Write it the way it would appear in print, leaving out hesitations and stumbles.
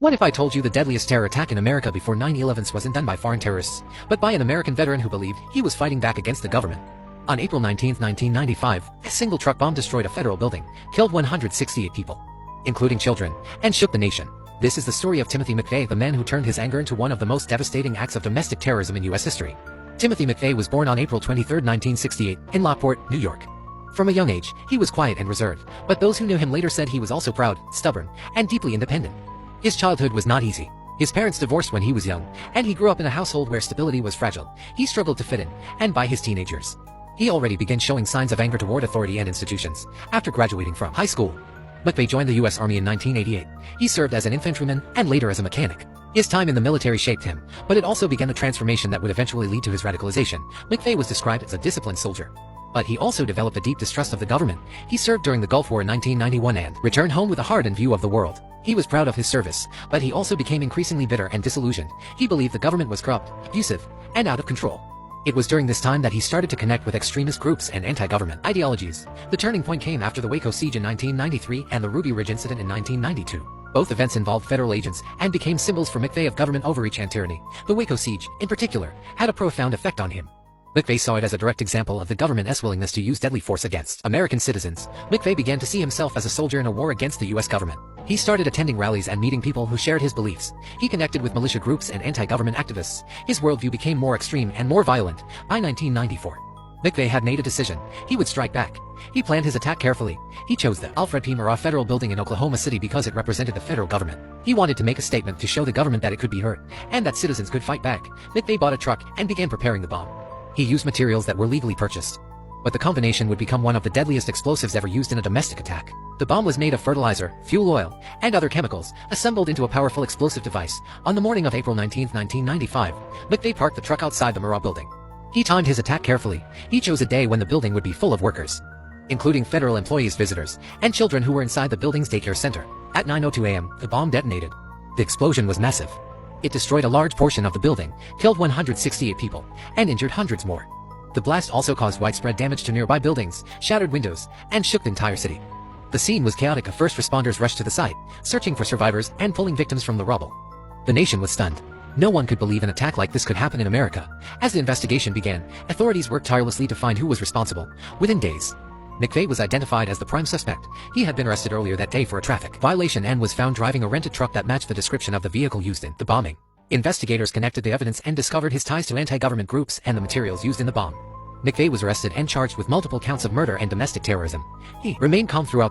What if I told you the deadliest terror attack in America before 9/11 wasn't done by foreign terrorists, but by an American veteran who believed he was fighting back against the government? On April 19, 1995, a single truck bomb destroyed a federal building, killed 168 people, including children, and shook the nation. This is the story of Timothy McVeigh, the man who turned his anger into one of the most devastating acts of domestic terrorism in U.S. history. Timothy McVeigh was born on April 23, 1968, in Lockport, New York. From a young age, he was quiet and reserved, but those who knew him later said he was also proud, stubborn, and deeply independent. His childhood was not easy. His parents divorced when he was young, and he grew up in a household where stability was fragile. He struggled to fit in, and by his teenagers, he already began showing signs of anger toward authority and institutions. After graduating from high school, McVeigh joined the U.S. Army in 1988. He served as an infantryman and later as a mechanic. His time in the military shaped him, but it also began a transformation that would eventually lead to his radicalization. McVeigh was described as a disciplined soldier, but he also developed a deep distrust of the government. He served during the Gulf War in 1991 and returned home with a hardened view of the world. He was proud of his service, but he also became increasingly bitter and disillusioned. He believed the government was corrupt, abusive, and out of control. It was during this time that he started to connect with extremist groups and anti-government ideologies. The turning point came after the Waco siege in 1993 and the Ruby Ridge incident in 1992. Both events involved federal agents and became symbols for McVeigh of government overreach and tyranny. The Waco siege, in particular, had a profound effect on him. McVeigh saw it as a direct example of the government's willingness to use deadly force against American citizens. McVeigh began to see himself as a soldier in a war against the U.S. government. He started attending rallies and meeting people who shared his beliefs. He connected with militia groups and anti-government activists. His worldview became more extreme and more violent. By 1994, McVeigh had made a decision. He would strike back. He planned his attack carefully. He chose the Alfred P. Murrah Federal Building in Oklahoma City because it represented the federal government. He wanted to make a statement to show the government that it could be hurt, and that citizens could fight back. McVeigh bought a truck and began preparing the bomb. He used materials that were legally purchased, but the combination would become one of the deadliest explosives ever used in a domestic attack. The bomb was made of fertilizer, fuel oil, and other chemicals, assembled into a powerful explosive device. On the morning of April 19, 1995, McVeigh parked the truck outside the Murrah Building. He timed his attack carefully. He chose a day when the building would be full of workers, including federal employees, visitors, and children who were inside the building's daycare center. At 9:02 a.m., the bomb detonated. The explosion was massive. It destroyed a large portion of the building, killed 168 people, and injured hundreds more. The blast also caused widespread damage to nearby buildings, shattered windows, and shook the entire city. The scene was chaotic. First responders rushed to the site, searching for survivors and pulling victims from the rubble. The nation was stunned. No one could believe an attack like this could happen in America. As the investigation began, authorities worked tirelessly to find who was responsible. Within days, McVeigh was identified as the prime suspect. He had been arrested earlier that day for a traffic violation and was found driving a rented truck that matched the description of the vehicle used in the bombing. Investigators connected the evidence and discovered his ties to anti-government groups and the materials used in the bomb. McVeigh was arrested and charged with multiple counts of murder and domestic terrorism. He remained calm throughout